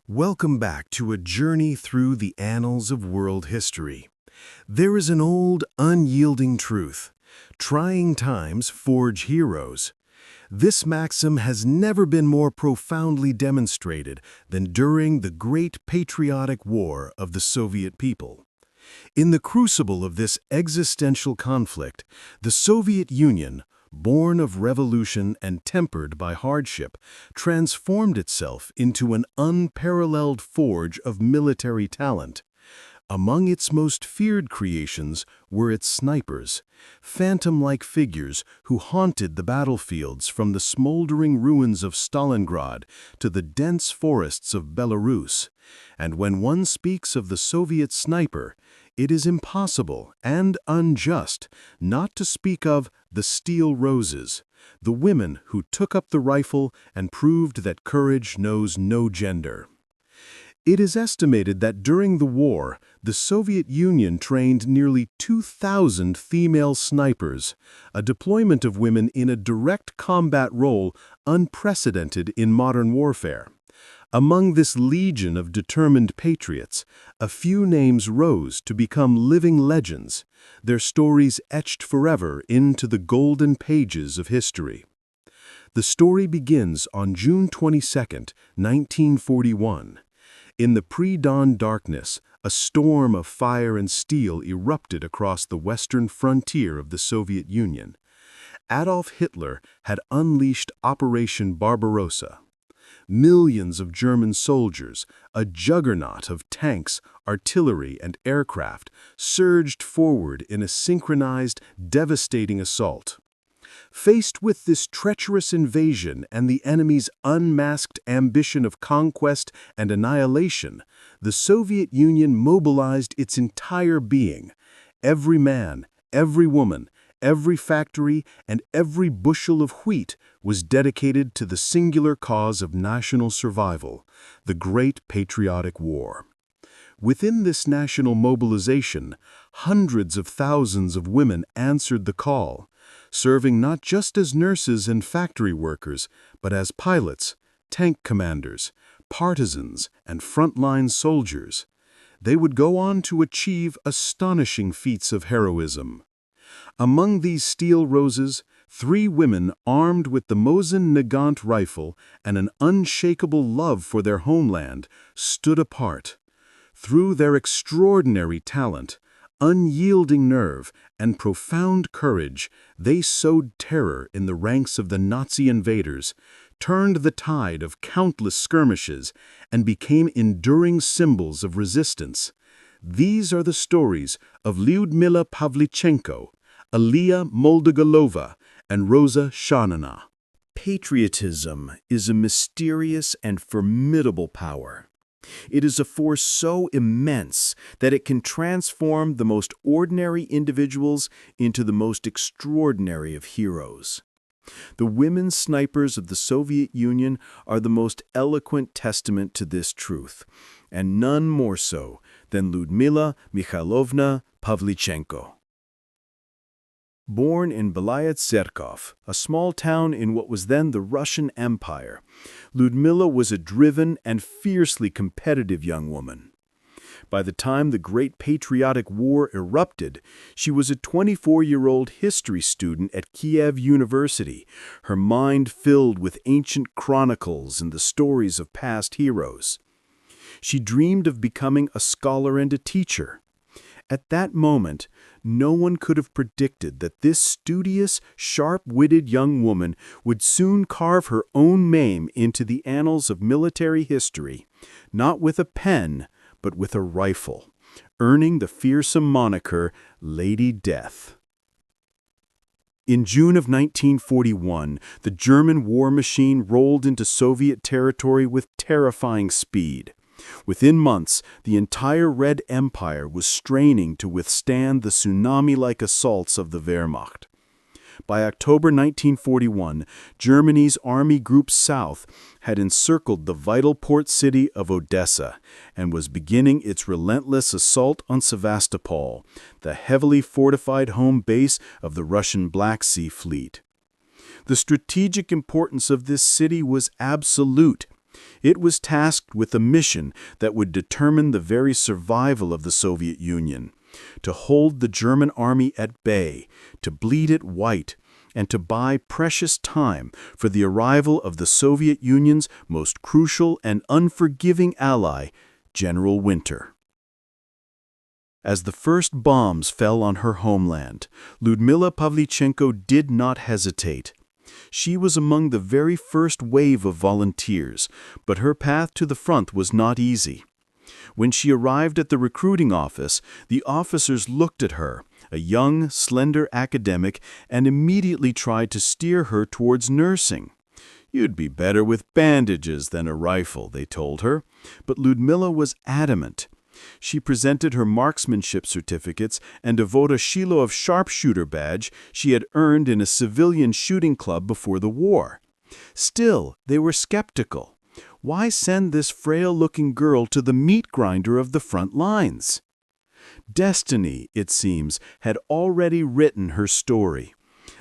Welcome back to a journey through the annals of world history. There is an old, unyielding truth. Trying times forge heroes. This maxim has never been more profoundly demonstrated than during the Great Patriotic War of the Soviet people. In the crucible of this existential conflict, the Soviet Union, born of revolution and tempered by hardship, transformed itself into an unparalleled forge of military talent. Among its most feared creations were its snipers, phantom-like figures who haunted the battlefields from the smoldering ruins of Stalingrad to the dense forests of Belarus. And when one speaks of the Soviet sniper, it is impossible and unjust not to speak of the Steel Roses, the women who took up the rifle and proved that courage knows no gender. It is estimated that during the war, the Soviet Union trained nearly 2,000 female snipers, a deployment of women in a direct combat role unprecedented in modern warfare. Among this legion of determined patriots, a few names rose to become living legends, their stories etched forever into the golden pages of history. The story begins on June 22, 1941. In the pre-dawn darkness, a storm of fire and steel erupted across the western frontier of the Soviet Union. Adolf Hitler had unleashed Operation Barbarossa. Millions of German soldiers, a juggernaut of tanks, artillery, and aircraft, surged forward in a synchronized, devastating assault. Faced with this treacherous invasion and the enemy's unmasked ambition of conquest and annihilation, the Soviet Union mobilized its entire being. Every man, every woman, every factory, and every bushel of wheat was dedicated to the singular cause of national survival, the Great Patriotic War. Within this national mobilization, hundreds of thousands of women answered the call, serving not just as nurses and factory workers, but as pilots, tank commanders, partisans, and frontline soldiers. They would go on to achieve astonishing feats of heroism. Among these Steel Roses, 3 women armed with the Mosin-Nagant rifle and an unshakable love for their homeland stood apart. Through their extraordinary talent, unyielding nerve, and profound courage, they sowed terror in the ranks of the Nazi invaders, turned the tide of countless skirmishes, and became enduring symbols of resistance. These are the stories of Lyudmila Pavlichenko, Aliya Moldagulova, and Roza Shanina. Patriotism is a mysterious and formidable power. It is a force so immense that it can transform the most ordinary individuals into the most extraordinary of heroes. The women snipers of the Soviet Union are the most eloquent testament to this truth, and none more so than Lyudmila Mikhailovna Pavlichenko. Born in Belaya Tserkov, a small town in what was then the Russian Empire, Lyudmila was a driven and fiercely competitive young woman. By the time the Great Patriotic War erupted, she was a 24-year-old history student at Kiev University, her mind filled with ancient chronicles and the stories of past heroes. She dreamed of becoming a scholar and a teacher. At that moment, no one could have predicted that this studious, sharp-witted young woman would soon carve her own name into the annals of military history, not with a pen, but with a rifle, earning the fearsome moniker Lady Death. In June of 1941, the German war machine rolled into Soviet territory with terrifying speed. Within months, the entire Red Empire was straining to withstand the tsunami-like assaults of the Wehrmacht. By October 1941, Germany's Army Group South had encircled the vital port city of Odessa and was beginning its relentless assault on Sevastopol, the heavily fortified home base of the Russian Black Sea Fleet. The strategic importance of this city was absolute. It was tasked with a mission that would determine the very survival of the Soviet Union, to hold the German army at bay, to bleed it white, and to buy precious time for the arrival of the Soviet Union's most crucial and unforgiving ally, General Winter. As the first bombs fell on her homeland, Lyudmila Pavlichenko did not hesitate. She was among the very first wave of volunteers, but her path to the front was not easy. When she arrived at the recruiting office, the officers looked at her, a young, slender academic, and immediately tried to steer her towards nursing. "You'd be better with bandages than a rifle," they told her, but Lyudmila was adamant. She presented her marksmanship certificates and a Vodoshilov sharpshooter badge she had earned in a civilian shooting club before the war. Still, they were skeptical. Why send this frail-looking girl to the meat grinder of the front lines? Destiny, it seems, had already written her story.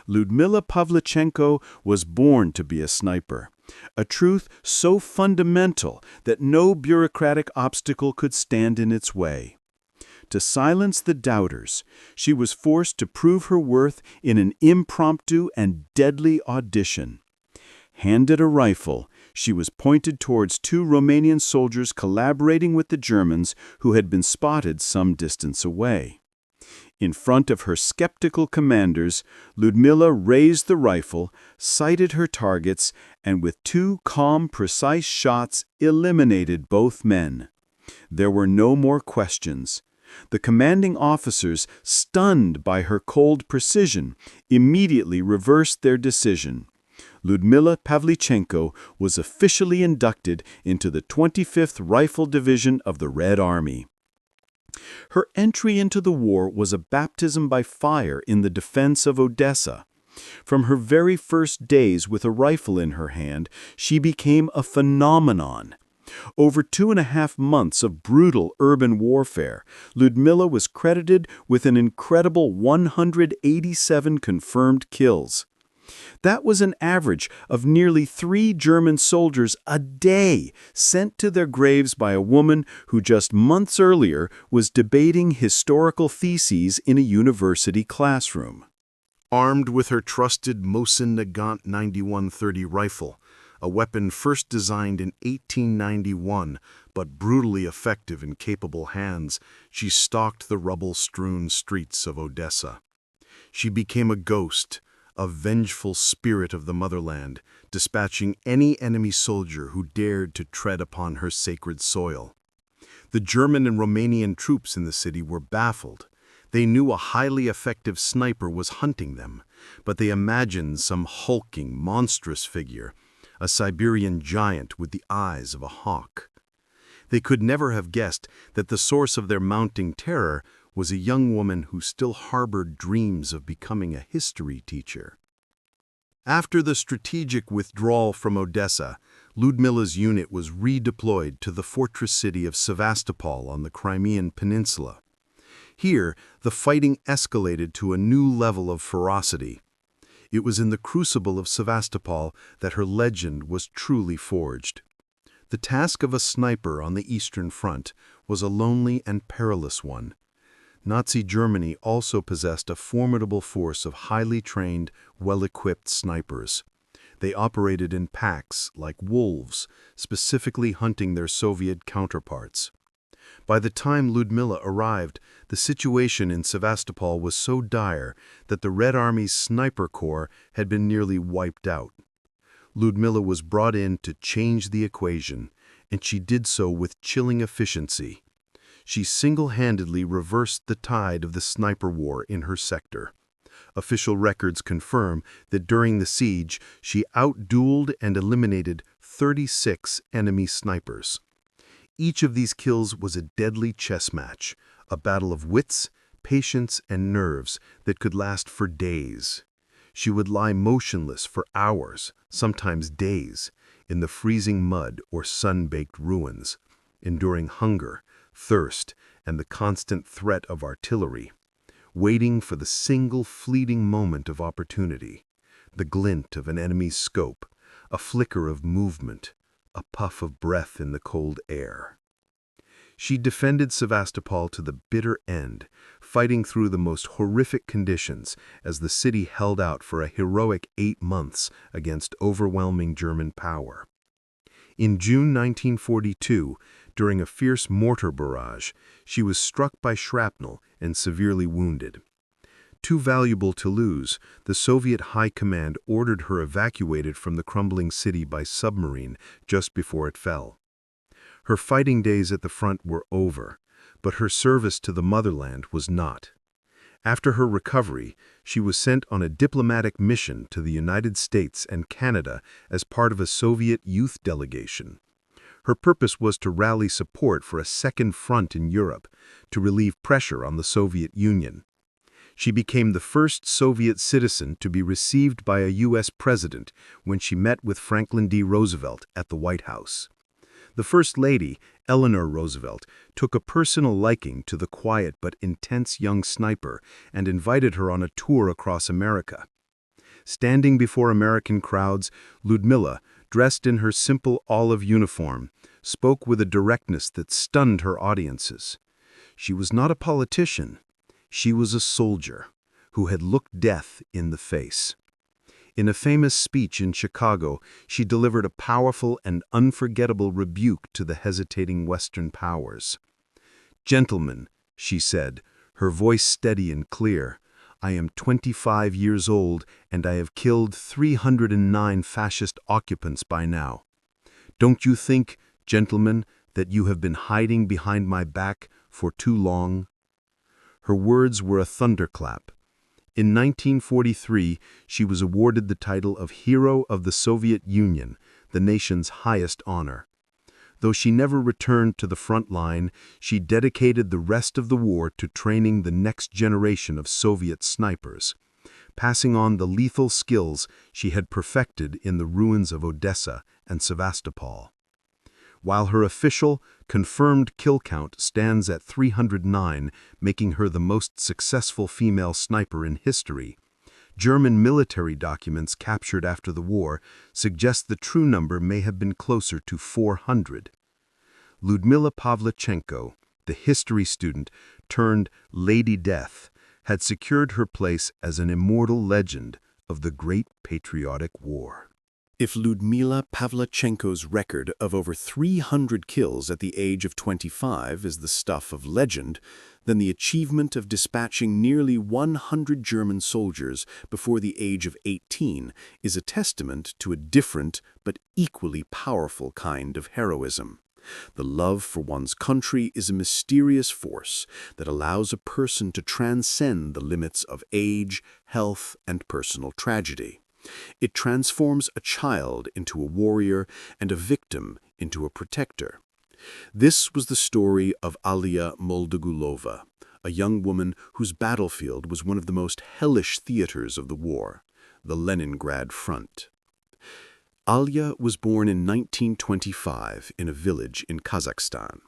Lyudmila Pavlichenko was born to be a sniper, a truth so fundamental that no bureaucratic obstacle could stand in its way. To silence the doubters, she was forced to prove her worth in an impromptu and deadly audition. Handed a rifle, she was pointed towards two Romanian soldiers collaborating with the Germans who had been spotted some distance away. In front of her skeptical commanders, Lyudmila raised the rifle, sighted her targets, and with two calm, precise shots eliminated both men. There were no more questions. The commanding officers, stunned by her cold precision, immediately reversed their decision. Lyudmila Pavlichenko was officially inducted into the 25th Rifle Division of the Red Army. Her entry into the war was a baptism by fire in the defense of Odessa. From her very first days with a rifle in her hand, she became a phenomenon. Over 2.5 months of brutal urban warfare, Lyudmila was credited with an incredible 187 confirmed kills. That was an average of nearly 3 German soldiers a day sent to their graves by a woman who just months earlier was debating historical theses in a university classroom. Armed with her trusted Mosin-Nagant 9130 rifle, a weapon first designed in 1891 but brutally effective in capable hands, she stalked the rubble-strewn streets of Odessa. She became a ghost, a vengeful spirit of the motherland, dispatching any enemy soldier who dared to tread upon her sacred soil. The German and Romanian troops in the city were baffled. They knew a highly effective sniper was hunting them, but they imagined some hulking, monstrous figure, a Siberian giant with the eyes of a hawk. They could never have guessed that the source of their mounting terror was a young woman who still harbored dreams of becoming a history teacher. After the strategic withdrawal from Odessa, Lyudmila's unit was redeployed to the fortress city of Sevastopol on the Crimean Peninsula. Here, the fighting escalated to a new level of ferocity. It was in the crucible of Sevastopol that her legend was truly forged. The task of a sniper on the Eastern Front was a lonely and perilous one. Nazi Germany also possessed a formidable force of highly trained, well-equipped snipers. They operated in packs like wolves, specifically hunting their Soviet counterparts. By the time Lyudmila arrived, the situation in Sevastopol was so dire that the Red Army's sniper corps had been nearly wiped out. Lyudmila was brought in to change the equation, and she did so with chilling efficiency. She single-handedly reversed the tide of the sniper war in her sector. Official records confirm that during the siege, she outdueled and eliminated 36 enemy snipers. Each of these kills was a deadly chess match, a battle of wits, patience, and nerves that could last for days. She would lie motionless for hours, sometimes days, in the freezing mud or sun-baked ruins, enduring hunger, thirst, and the constant threat of artillery, waiting for the single fleeting moment of opportunity, the glint of an enemy's scope, a flicker of movement, a puff of breath in the cold air. She defended Sevastopol to the bitter end, fighting through the most horrific conditions as the city held out for a heroic 8 months against overwhelming German power. In June 1942, during a fierce mortar barrage, she was struck by shrapnel and severely wounded. Too valuable to lose, the Soviet High Command ordered her evacuated from the crumbling city by submarine just before it fell. Her fighting days at the front were over, but her service to the motherland was not. After her recovery, she was sent on a diplomatic mission to the United States and Canada as part of a Soviet youth delegation. Her purpose was to rally support for a second front in Europe, to relieve pressure on the Soviet Union. She became the first Soviet citizen to be received by a U.S. president when she met with Franklin D. Roosevelt at the White House. The First Lady, Eleanor Roosevelt, took a personal liking to the quiet but intense young sniper and invited her on a tour across America. Standing before American crowds, Lyudmila, dressed in her simple olive uniform, spoke with a directness that stunned her audiences. She was not a politician. She was a soldier who had looked death in the face. In a famous speech in Chicago, she delivered a powerful and unforgettable rebuke to the hesitating Western powers. "Gentlemen," she said, her voice steady and clear, "I am 25 years old and I have killed 309 fascist occupants by now. Don't you think, gentlemen, that you have been hiding behind my back for too long?" Her words were a thunderclap. In 1943, she was awarded the title of Hero of the Soviet Union, the nation's highest honor. Though she never returned to the front line, she dedicated the rest of the war to training the next generation of Soviet snipers, passing on the lethal skills she had perfected in the ruins of Odessa and Sevastopol. While her official, confirmed kill count stands at 309, making her the most successful female sniper in history, German military documents captured after the war suggest the true number may have been closer to 400. Lyudmila Pavlichenko, the history student turned Lady Death, had secured her place as an immortal legend of the Great Patriotic War. If Lyudmila Pavlichenko's record of over 300 kills at the age of 25 is the stuff of legend, then the achievement of dispatching nearly 100 German soldiers before the age of 18 is a testament to a different but equally powerful kind of heroism. The love for one's country is a mysterious force that allows a person to transcend the limits of age, health, and personal tragedy. It transforms a child into a warrior and a victim into a protector. This was the story of Aliya Moldagulova, a young woman whose battlefield was one of the most hellish theaters of the war, the Leningrad front. Aliya was born in 1925 in a village in Kazakhstan.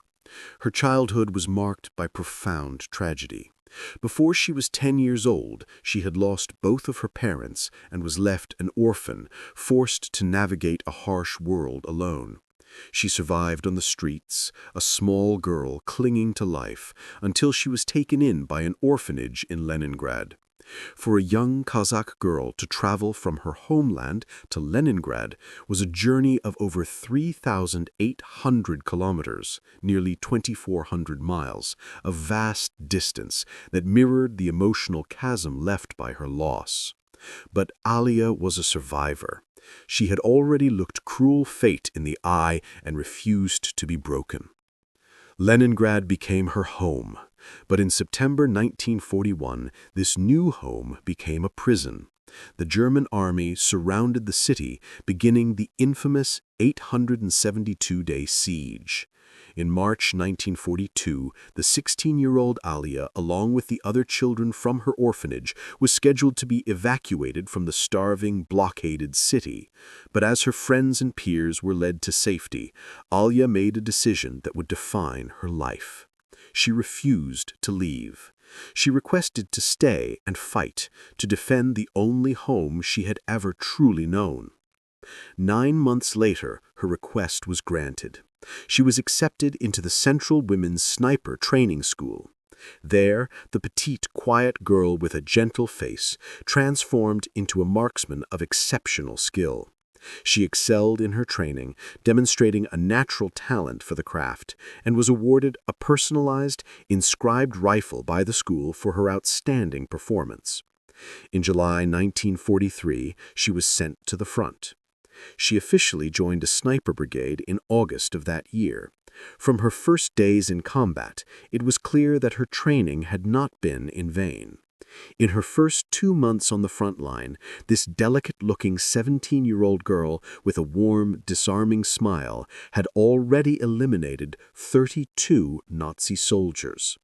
Her childhood was marked by profound tragedy. Before she was 10 years old, she had lost both of her parents and was left an orphan, forced to navigate a harsh world alone. She survived on the streets, a small girl clinging to life, until she was taken in by an orphanage in Leningrad. For a young Kazakh girl to travel from her homeland to Leningrad was a journey of over 3,800 kilometers, nearly 2,400 miles, a vast distance that mirrored the emotional chasm left by her loss. But Aliya was a survivor. She had already looked cruel fate in the eye and refused to be broken. Leningrad became her home. But in September 1941, this new home became a prison. The German army surrounded the city, beginning the infamous 872-day siege. In March 1942, the 16-year-old Aliya, along with the other children from her orphanage, was scheduled to be evacuated from the starving, blockaded city. But as her friends and peers were led to safety, Aliya made a decision that would define her life. She refused to leave. She requested to stay and fight, to defend the only home she had ever truly known. 9 months later, her request was granted. She was accepted into the Central Women's Sniper Training School. There, the petite, quiet girl with a gentle face transformed into a marksman of exceptional skill. She excelled in her training, demonstrating a natural talent for the craft, and was awarded a personalized, inscribed rifle by the school for her outstanding performance. In July 1943, she was sent to the front. She officially joined a sniper brigade in August of that year. From her first days in combat, it was clear that her training had not been in vain. In her first 2 months on the front line, this delicate-looking 17-year-old girl with a warm, disarming smile had already eliminated 32 Nazi soldiers.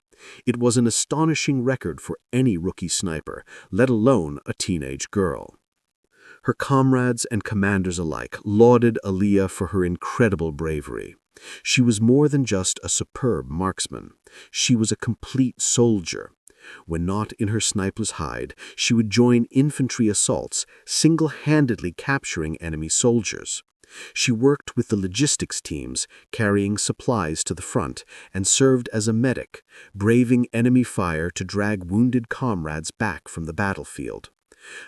It was an astonishing record for any rookie sniper, let alone a teenage girl. Her comrades and commanders alike lauded Aliya for her incredible bravery. She was more than just a superb marksman. She was a complete soldier. When not in her sniper's hide, she would join infantry assaults, single-handedly capturing enemy soldiers. She worked with the logistics teams, carrying supplies to the front, and served as a medic, braving enemy fire to drag wounded comrades back from the battlefield.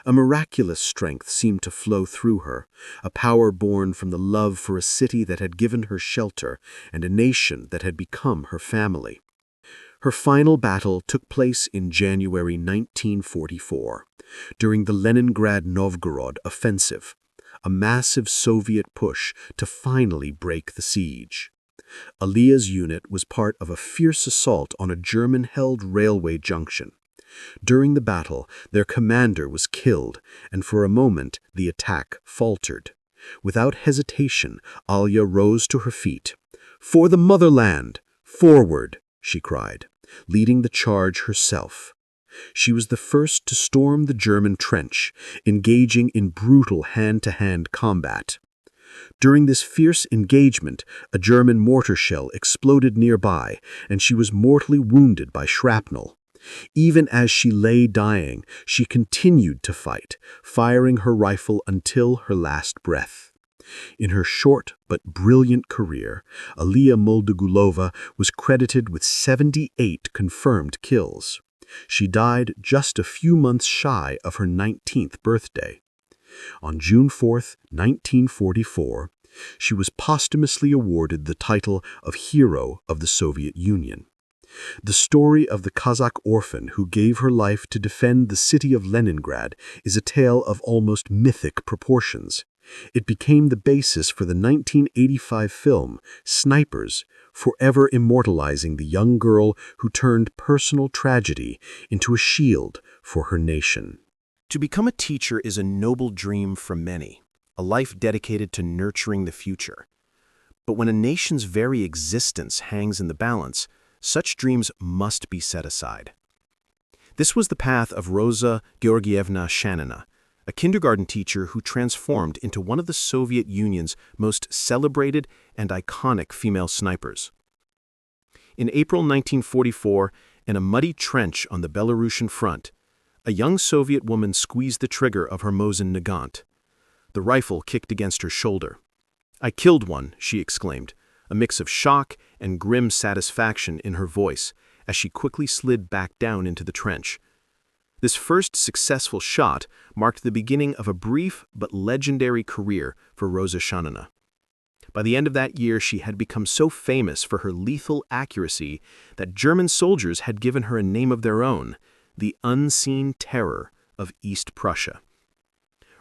A miraculous strength seemed to flow through her, a power born from the love for a city that had given her shelter and a nation that had become her family. Her final battle took place in January 1944, during the Leningrad-Novgorod offensive, a massive Soviet push to finally break the siege. Aliya's unit was part of a fierce assault on a German-held railway junction. During the battle, their commander was killed, and for a moment the attack faltered. Without hesitation, Aliya rose to her feet. "For the motherland! Forward!" she cried, leading the charge herself. She was the first to storm the German trench, engaging in brutal hand-to-hand combat. During this fierce engagement, a German mortar shell exploded nearby, and she was mortally wounded by shrapnel. Even as she lay dying, she continued to fight, firing her rifle until her last breath. In her short but brilliant career, Aliya Moldagulova was credited with 78 confirmed kills. She died just a few months shy of her 19th birthday. On June 4, 1944, she was posthumously awarded the title of Hero of the Soviet Union. The story of the Kazakh orphan who gave her life to defend the city of Leningrad is a tale of almost mythic proportions. It became the basis for the 1985 film Snipers, forever immortalizing the young girl who turned personal tragedy into a shield for her nation. To become a teacher is a noble dream for many, a life dedicated to nurturing the future. But when a nation's very existence hangs in the balance, such dreams must be set aside. This was the path of Roza Shanina, a kindergarten teacher who transformed into one of the Soviet Union's most celebrated and iconic female snipers. In April 1944, in a muddy trench on the Belarusian front, a young Soviet woman squeezed the trigger of her Mosin-Nagant. The rifle kicked against her shoulder. "I killed one," she exclaimed, a mix of shock and grim satisfaction in her voice as she quickly slid back down into the trench. This first successful shot marked the beginning of a brief but legendary career for Roza Shanina. By the end of that year, she had become so famous for her lethal accuracy that German soldiers had given her a name of their own, the Unseen Terror of East Prussia.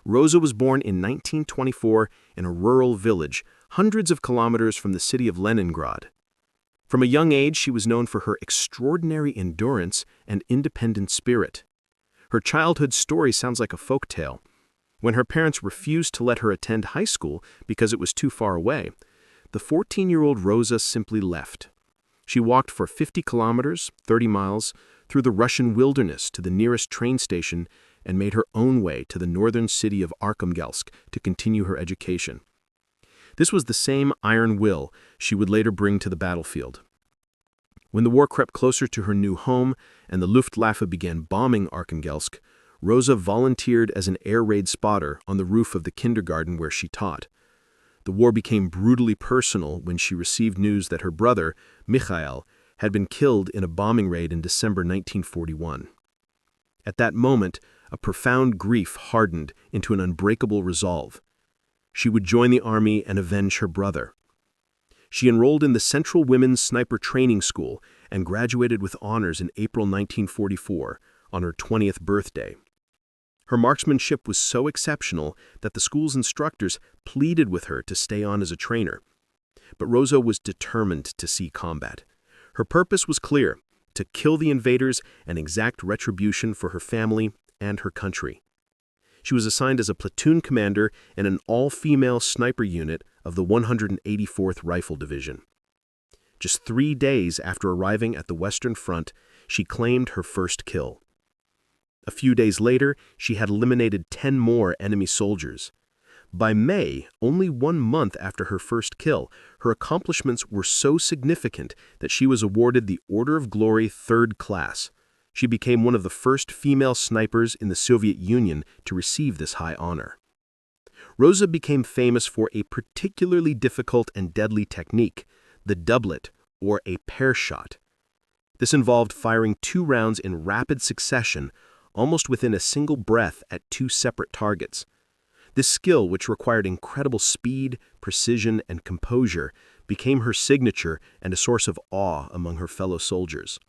Roza was born in 1924 in a rural village, hundreds of kilometers from the city of Leningrad. From a young age, she was known for her extraordinary endurance and independent spirit. Her childhood story sounds like a folk tale. When her parents refused to let her attend high school because it was too far away, the 14-year-old Roza simply left. She walked for 50 kilometers, 30 miles, through the Russian wilderness to the nearest train station and made her own way to the northern city of Arkhangelsk to continue her education. This was the same iron will she would later bring to the battlefield. When the war crept closer to her new home and the Luftwaffe began bombing Arkhangelsk, Roza volunteered as an air raid spotter on the roof of the kindergarten where she taught. The war became brutally personal when she received news that her brother, Mikhail, had been killed in a bombing raid in December 1941. At that moment, a profound grief hardened into an unbreakable resolve. She would join the army and avenge her brother. She enrolled in the Central Women's Sniper Training School and graduated with honors in April 1944, on her 20th birthday. Her marksmanship was so exceptional that the school's instructors pleaded with her to stay on as a trainer. But Roza was determined to see combat. Her purpose was clear: to kill the invaders and exact retribution for her family and her country. She was assigned as a platoon commander in an all-female sniper unit of the 184th Rifle Division. Just 3 days after arriving at the Western Front, she claimed her first kill. A few days later, she had eliminated 10 more enemy soldiers. By May, only 1 month after her first kill, her accomplishments were so significant that she was awarded the Order of Glory 3rd Class. She became one of the first female snipers in the Soviet Union to receive this high honor. Roza became famous for a particularly difficult and deadly technique, the doublet, or a pair shot. This involved firing 2 rounds in rapid succession, almost within a single breath at 2 separate targets. This skill, which required incredible speed, precision, and composure, became her signature and a source of awe among her fellow soldiers.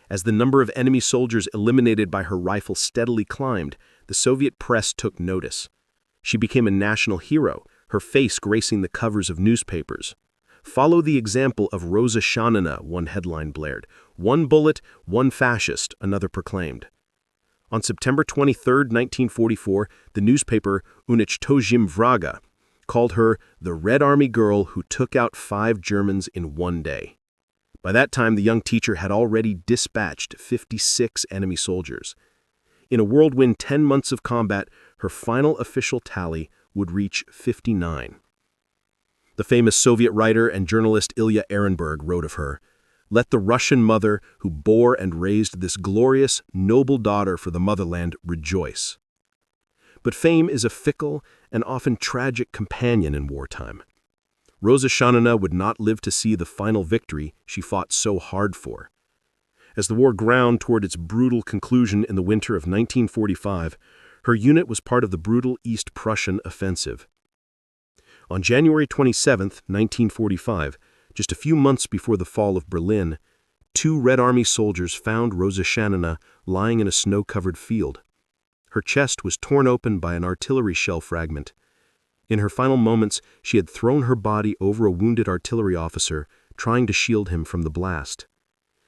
As the number of enemy soldiers eliminated by her rifle steadily climbed, the Soviet press took notice. She became a national hero, her face gracing the covers of newspapers. "Follow the example of Roza Shanina," one headline blared. "One bullet, one fascist," another proclaimed. On September 23, 1944, the newspaper Unичтожим Vraga called her the Red Army girl who took out 5 Germans in 1 day. By that time, the young teacher had already dispatched 56 enemy soldiers. In a whirlwind 10 months of combat, her final official tally would reach 59. The famous Soviet writer and journalist Ilya Ehrenberg wrote of her, "Let the Russian mother who bore and raised this glorious, noble daughter for the motherland rejoice." But fame is a fickle and often tragic companion in wartime. Roza Shanina would not live to see the final victory she fought so hard for. As the war ground toward its brutal conclusion in the winter of 1945, her unit was part of the brutal East Prussian offensive. On January 27, 1945, just a few months before the fall of Berlin, 2 Red Army soldiers found Roza Shanina lying in a snow-covered field. Her chest was torn open by an artillery shell fragment. In her final moments, she had thrown her body over a wounded artillery officer, trying to shield him from the blast.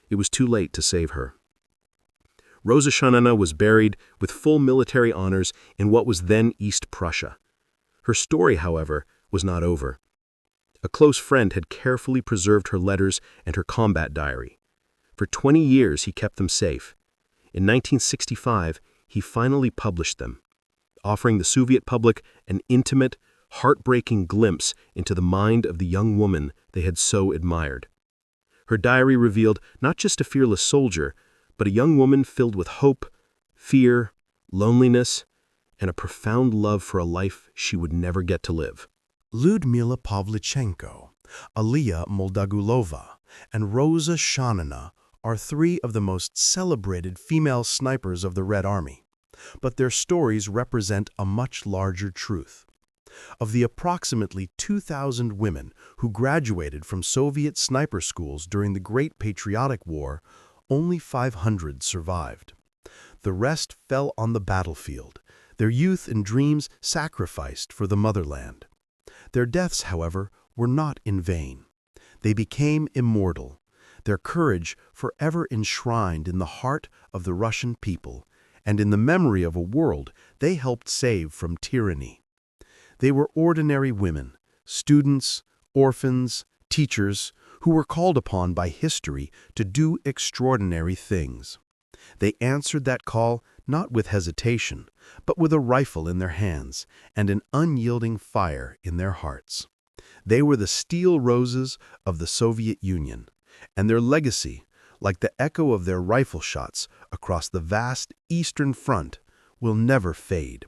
It was too late to save her. Roza Shanina was buried with full military honors in what was then East Prussia. Her story, however, was not over. A close friend had carefully preserved her letters and her combat diary. For 20 years, he kept them safe. In 1965, he finally published them, offering the Soviet public an intimate, heartbreaking glimpse into the mind of the young woman they had so admired. Her diary revealed not just a fearless soldier, but a young woman filled with hope, fear, loneliness, and a profound love for a life she would never get to live. Lyudmila Pavlichenko, Aliya Moldagulova, and Roza Shanina are 3 of the most celebrated female snipers of the Red Army. But their stories represent a much larger truth. Of the approximately 2,000 women who graduated from Soviet sniper schools during the Great Patriotic War, only 500 survived. The rest fell on the battlefield, their youth and dreams sacrificed for the motherland. Their deaths, however, were not in vain. They became immortal, their courage forever enshrined in the heart of the Russian people and in the memory of a world they helped save from tyranny. They were ordinary women, students, orphans, teachers, who were called upon by history to do extraordinary things. They answered that call not with hesitation, but with a rifle in their hands and an unyielding fire in their hearts. They were the steel roses of the Soviet Union, and their legacy, like the echo of their rifle shots across the vast Eastern Front, will never fade.